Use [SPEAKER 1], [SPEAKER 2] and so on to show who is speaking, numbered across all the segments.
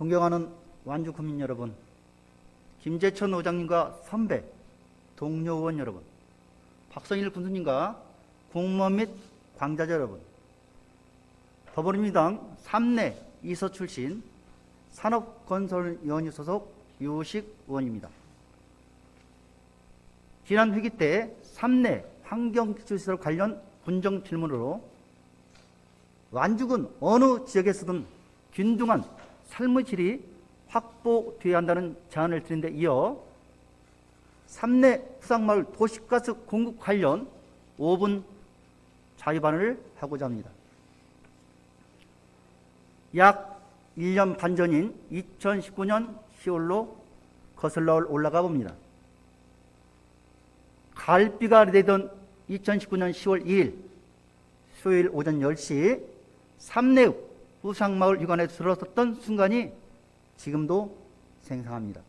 [SPEAKER 1] 존경하는 완주 국민 여러분, 김재천 의장님과 선배, 동료 의원 여러분, 박성일 군수님과 공무원 및 관계자 여러분, 더불어민주당 3내 2서 출신 산업건설위원회 소속 유식 의원입니다. 지난 회기 때 3내 환경기초시설 관련 분정 질문으로 완주군 어느 지역에서든 균등한 삶의 질이 확보되어야 한다는 제안을 드린 데 이어 3내 후상마을 도시가스 공급 관련 5분 자유반을 하고자 합니다. 약 1년 반 전인 2019년 10월로 거슬러 올라가 봅니다. 가을비가 내리던 2019년 10월 2일 수요일 오전 10시 3내 후상마을 유관에 들어섰던 순간이 지금도 생생합니다.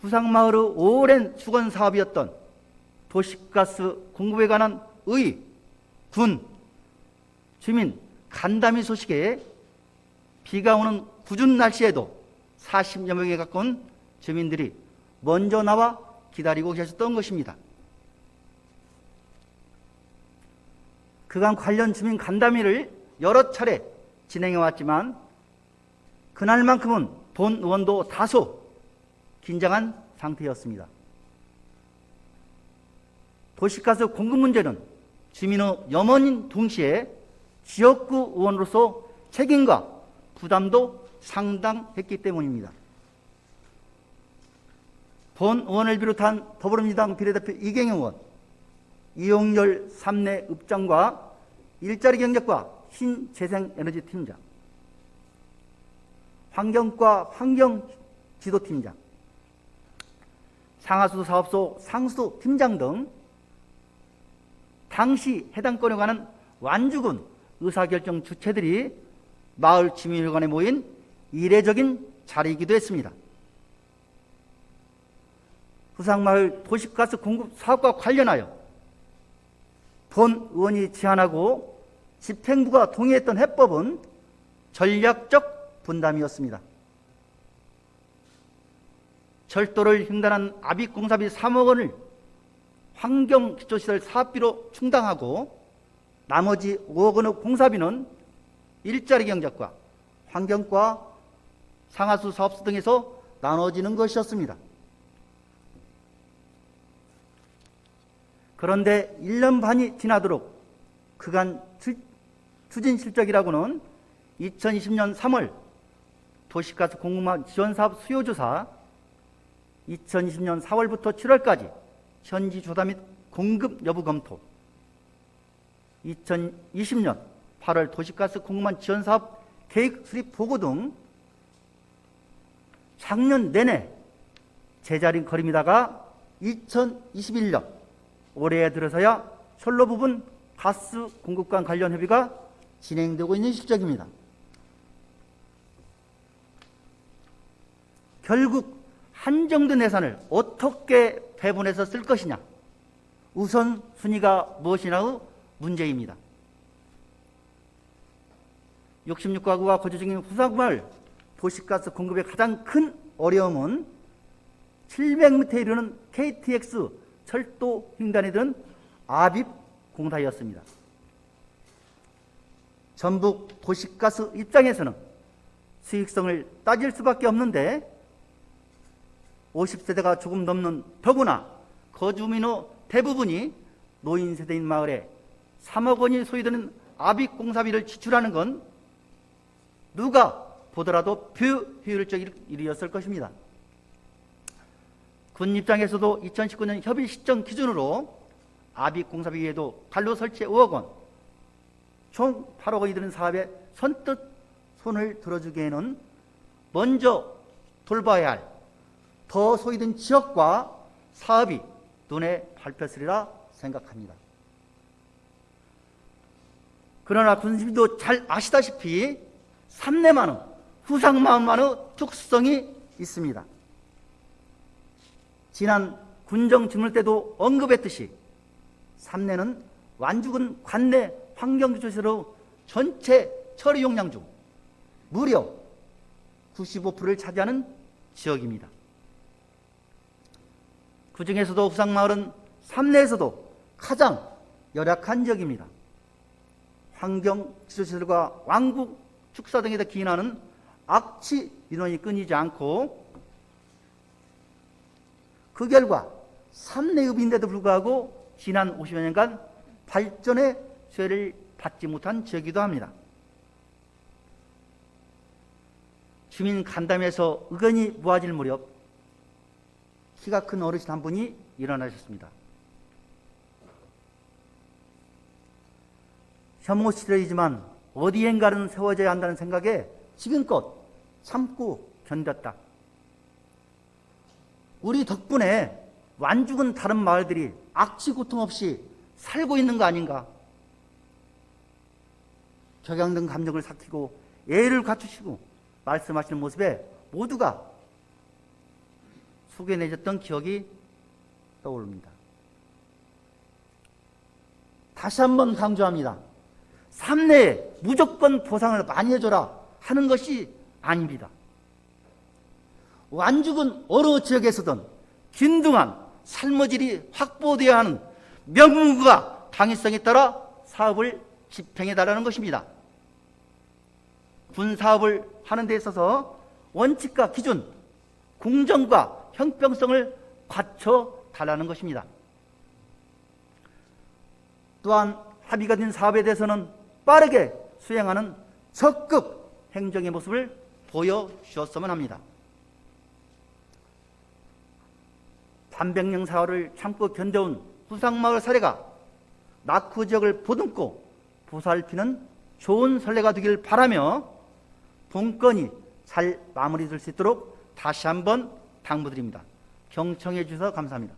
[SPEAKER 1] 후상마을의 오랜 수건 사업이었던 도시가스 공급에 관한 의, 군, 주민 간담회 소식에 비가 오는 궂은 날씨에도 40여 명에 가까운 주민들이 먼저 나와 기다리고 계셨던 것입니다. 그간 관련 주민 간담회를 여러 차례 진행해 왔지만 그날만큼은 본 의원도 다소 긴장한 상태였습니다. 도시가스 공급 문제는 주민의 염원인 동시에 지역구 의원으로서 책임과 부담도 상당했기 때문입니다. 본 의원을 비롯한 더불어민주당 비례대표 이경영 의원, 이용열 3내 읍장과 일자리 경제과 신재생에너지 팀장, 환경과 환경지도팀장, 상하수도 사업소 상수도 팀장 등 당시 해당 건에 관한 완주군 의사결정 주체들이 마을 주민회관에 모인 이례적인 자리이기도 했습니다. 후상마을 도시가스 공급 사업과 관련하여 본 의원이 제안하고 집행부가 동의했던 해법은 전략적 분담이었습니다. 철도를 횡단한 압입공사비 3억 원을 환경기초시설 사업비로 충당하고 나머지 5억 원의 공사비는 일자리 경제과, 환경과, 상하수 사업소 등에서 나눠지는 것이었습니다. 그런데 1년 반이 지나도록 그간 추진 실적이라고는 2020년 3월 도시가스 공급망 지원사업 수요조사, 2020년 4월부터 7월까지 현지 조사 및 공급 여부 검토, 2020년 8월 도시가스 공급망 지원사업 계획 수립 보고 등 작년 내내 제자리걸음이다가 2021년 올해에 들어서야 철로 부분 가스 공급관 관련 협의가 진행되고 있는 실정입니다. 결국 한정된 예산을 어떻게 배분해서 쓸 것이냐, 우선순위가 무엇이냐의 문제입니다. 66가구가 거주 중인 후상마을 도시가스 공급의 가장 큰 어려움은 700m에 이르는 KTX 철도 횡단에 든 압입 공사였습니다. 전북 도시가스 입장에서는 수익성을 따질 수밖에 없는데 50세대가 조금 넘는, 더구나 거주민의 대부분이 노인 세대인 마을에 3억 원이 소요되는 압입 공사비를 지출하는 건 누가 보더라도 비효율적 일이었을 것입니다. 군 입장에서도 2019년 협의 시점 기준으로 압입 공사비 외에도 관로 설치에 5억 원, 총 8억 원이 드는 사업에 선뜻 손을 들어주기에는 먼저 돌봐야 할 더 소외된 지역과 사업이 눈에 밟혔으리라 생각합니다. 그러나 군수님도 잘 아시다시피 3내만은 후상마을만의 특성이 있습니다. 지난 군정 질문 때도 언급했듯이 3내는 완주군 관내 환경기초시설의 전체 처리 용량 중 무려 95%를 차지하는 지역입니다. 그 중에서도 후상마을은 삼내에서도 가장 열악한 지역입니다. 환경, 지도시설과 왕국, 축사 등에다 기인하는 악취 민원이 끊이지 않고, 그 결과 삼내읍인데도 불구하고 지난 50여 년간 발전의 수혜를 받지 못한 지역이기도 합니다. 주민 간담회에서 의견이 모아질 무렵 키가 큰 어르신 한 분이 일어나셨습니다. 혐오 시절이지만 어디엔가는 세워져야 한다는 생각에 지금껏 참고 견뎠다. 우리 덕분에 완죽은 다른 마을들이 악취 고통 없이 살고 있는 거 아닌가. 격양된 감정을 삭히고 예의를 갖추시고 말씀하시는 모습에 모두가 소개내줬던 기억이 떠오릅니다. 다시 한번 강조합니다. 삼내에 무조건 보상을 많이 해줘라 하는 것이 아닙니다. 완죽은 어느 지역에서든 균등한 삶의 질이 확보되어야 하는 명분과 당위성에 따라 사업을 집행해달라는 것입니다. 군사업을 하는 데 있어서 원칙과 기준, 공정과 형평성을 갖춰달라는 것입니다. 또한 합의가 된 사업에 대해서는 빠르게 수행하는 적극 행정의 모습을 보여주었으면 합니다. 반백년 사활을 참고 견뎌온 후상마을 사례가 낙후 지역을 보듬고 보살피는 좋은 선례가 되길 바라며 본건이 잘 마무리될 수 있도록 다시 한번 당부드립니다. 경청해 주셔서 감사합니다.